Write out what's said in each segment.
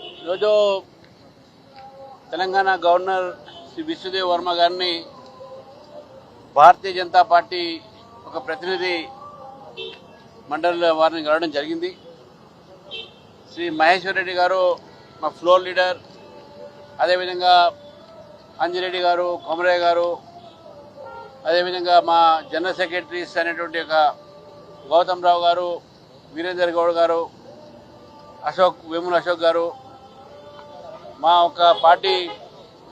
ఈరోజు తెలంగాణ గవర్నర్ శ్రీ విశ్వదేవ్ వర్మ గారిని భారతీయ జనతా పార్టీ ఒక ప్రతినిధి మండలి వారిని కలవడం జరిగింది. శ్రీ మహేశ్వర్ రెడ్డి గారు మా ఫ్లోర్ లీడర్, అదేవిధంగా అంజిరెడ్డి గారు, కొమరయ్య గారు, అదేవిధంగా మా జనరల్ సెక్రటరీస్ అనేటువంటి ఒక గౌతమ్ రావు గారు, వీరేందర్ గౌడ్ గారు, వేముల అశోక్ గారు, మా ఒక పార్టీ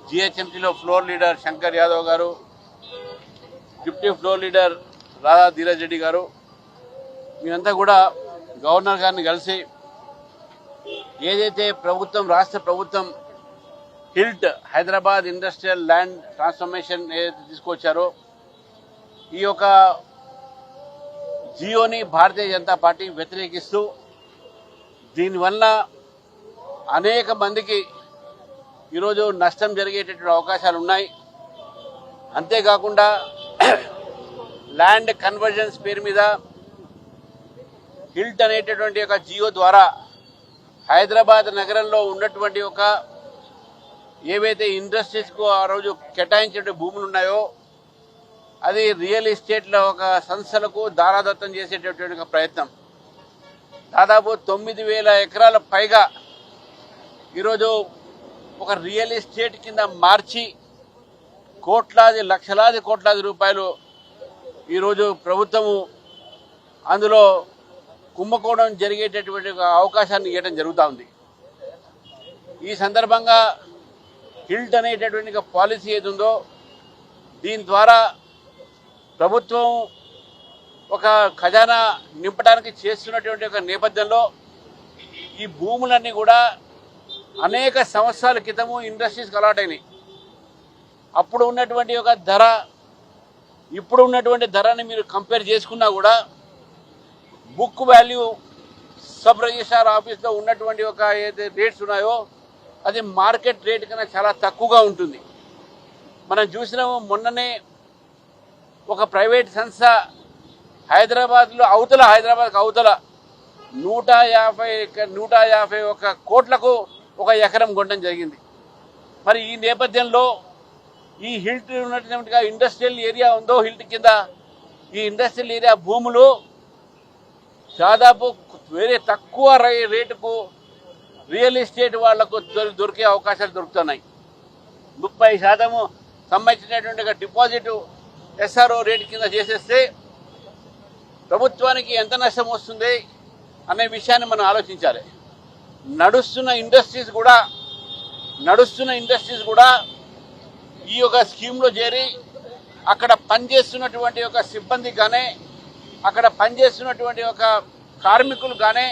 జిహెచ్ఎంసీలో ఫ్లోర్ లీడర్ శంకర్ యాదవ్ గారు, deputy floor leader Radha Dheeraj Reddy గారు, మేమంతా కూడా గవర్నర్ గారిని కలిసి ఏదైతే రాష్ట్ర ప్రభుత్వం HILT Hyderabad industrial land transformation ఏదైతే తీసుకొచ్చారో ఈ యొక్క జియోని భారతీయ జనతా పార్టీ వ్యతిరేకిస్తూ దీనివల్ల అనేక మందికి ఈరోజు నష్టం జరిగేటటువంటి అవకాశాలు ఉన్నాయి. అంతేకాకుండా ల్యాండ్ కన్వర్జన్స్ పేరు మీద హిల్ట్ అనేటటువంటి ఒక జియో ద్వారా హైదరాబాద్ నగరంలో ఉన్నటువంటి ఒక ఏవైతే ఇండస్ట్రీస్కు ఆ రోజు కేటాయించిన భూములు ఉన్నాయో అది రియల్ ఎస్టేట్లో ఒక సంస్థలకు దారాదత్తం చేసేటటువంటి ఒక ప్రయత్నం. దాదాపు 9,000 ఎకరాల పైగా ఈరోజు ఒక రియల్ ఎస్టేట్ కింద మార్చి లక్షలాది కోట్లాది రూపాయలు ఈరోజు ప్రభుత్వము అందులో కుంభకోణం జరిగేటటువంటి ఒక అవకాశాన్ని ఇవ్వడం జరుగుతూ ఉంది. ఈ సందర్భంగా హిల్ట్ అనేటటువంటి ఒక పాలసీ ఏది ఉందో దీని ద్వారా ప్రభుత్వం ఒక ఖజానా నింపడానికి చేస్తున్నటువంటి ఒక నేపథ్యంలో ఈ భూములన్నీ కూడా అనేక సంవత్సరాల క్రితము ఇండస్ట్రీస్కి అలాట్ అయినాయి. అప్పుడు ఉన్నటువంటి ఒక ధర ఇప్పుడు ఉన్నటువంటి ధరని మీరు కంపేర్ చేసుకున్నా కూడా బుక్ వాల్యూ సబ్ రిజిస్ట్రార్ ఆఫీస్లో ఉన్నటువంటి ఒక ఏదైతే రేట్స్ ఉన్నాయో అది మార్కెట్ రేట్ కన్నా చాలా తక్కువగా ఉంటుంది. మనం చూసినాము మొన్ననే ఒక ప్రైవేట్ సంస్థ హైదరాబాద్కు అవతల 151 కోట్లకు ఒక ఎకరం కొనడం జరిగింది. మరి ఈ నేపథ్యంలో ఈ హిల్ట్ ఉన్నటువంటి ఇండస్ట్రియల్ ఏరియా ఉందో హిల్ట్ కింద ఈ ఇండస్ట్రియల్ ఏరియా భూములు దాదాపు వేరే తక్కువ రేటుకు రియల్ ఎస్టేట్ వాళ్లకు దొరికే అవకాశాలు దొరుకుతున్నాయి. 30% సంబంధించినటువంటి డిపాజిట్ ఎస్ఆర్ఓ రేటు కింద చేసేస్తే ప్రభుత్వానికి ఎంత నష్టం వస్తుంది అనే విషయాన్ని మనం ఆలోచించాలి. నడుస్తున్న ఇండస్ట్రీస్ కూడా ఈ యొక్క స్కీమ్లో చేరి అక్కడ పనిచేస్తున్నటువంటి ఒక సిబ్బంది కానీ అక్కడ పనిచేస్తున్నటువంటి ఒక కార్మికులు కానీ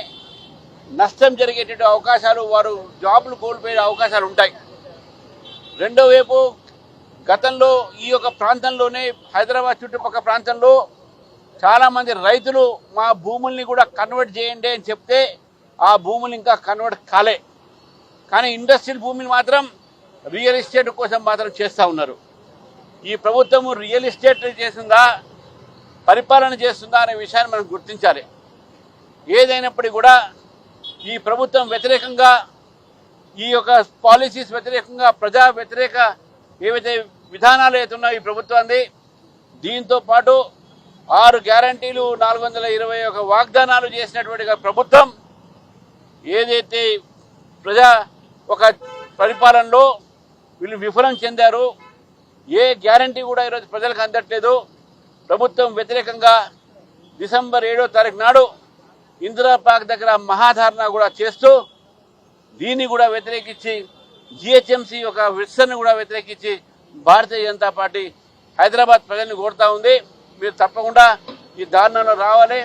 నష్టం జరిగేటువంటి అవకాశాలు, వారు జాబులు కోల్పోయే అవకాశాలు ఉంటాయి. రెండో వైపు గతంలో ఈ యొక్క ప్రాంతంలోనే హైదరాబాద్ చుట్టుపక్కల ప్రాంతంలో చాలామంది రైతులు మా భూముల్ని కూడా కన్వర్ట్ చేయండి అని చెప్తే ఆ భూములు ఇంకా కన్వర్ట్ కాలే. కానీ ఇండస్ట్రియల్ భూమిని మాత్రం రియల్ ఎస్టేట్ కోసం మాత్రం చేస్తూ ఉన్నారు. ఈ ప్రభుత్వము రియల్ ఎస్టేట్ చేస్తుందా, పరిపాలన చేస్తుందా అనే విషయాన్ని మనం గుర్తించాలి. ఏదైనప్పటికీ కూడా ఈ ప్రభుత్వం వ్యతిరేకంగా ఈ యొక్క పాలసీస్ వ్యతిరేకంగా ప్రజా వ్యతిరేక ఏవైతే విధానాలు అవుతున్నాయో ఈ ప్రభుత్వాన్ని, దీంతో పాటు 6 గ్యారంటీలు 421 వాగ్దానాలు చేసినటువంటి ప్రభుత్వం ఏదైతే ప్రజా ఒక పరిపాలనలో వీళ్ళు విఫలం చెందారు, ఏ గ్యారంటీ కూడా ఈరోజు ప్రజలకు అందట్లేదు. ప్రభుత్వం వ్యతిరేకంగా డిసెంబర్ 7వ తారీఖు నాడు ఇందిరా పార్క్ దగ్గర మహాధారణ కూడా చేస్తూ దీన్ని కూడా వ్యతిరేకించి జిహెచ్ఎంసీ ఒక విర్సన్ను కూడా వ్యతిరేకించి భారతీయ జనతా పార్టీ హైదరాబాద్ ప్రజల్ని కోరుతా ఉంది. మీరు తప్పకుండా ఈ ధారణలో రావాలి.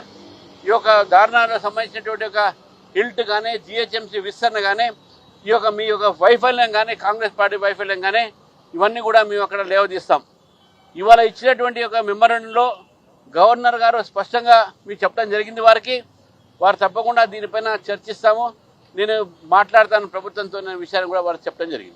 ఈ యొక్క ధారణకు సంబంధించినటువంటి ఒక హిల్ట్ కానీ జిహెచ్ఎంసీ విస్తరణ కానీ ఈ యొక్క మీ యొక్క వైఫల్యం కానీ కాంగ్రెస్ పార్టీ వైఫల్యం కానీ ఇవన్నీ కూడా మేము అక్కడ లేవదీస్తాం. ఇవాళ ఇచ్చినటువంటి ఒక మెమోరాండంలో గవర్నర్ గారు స్పష్టంగా మీకు చెప్పడం జరిగింది. వారు తప్పకుండా దీనిపైన చర్చిస్తాము, నేను మాట్లాడతాను ప్రభుత్వంతో విషయాన్ని కూడా వారు చెప్పడం జరిగింది.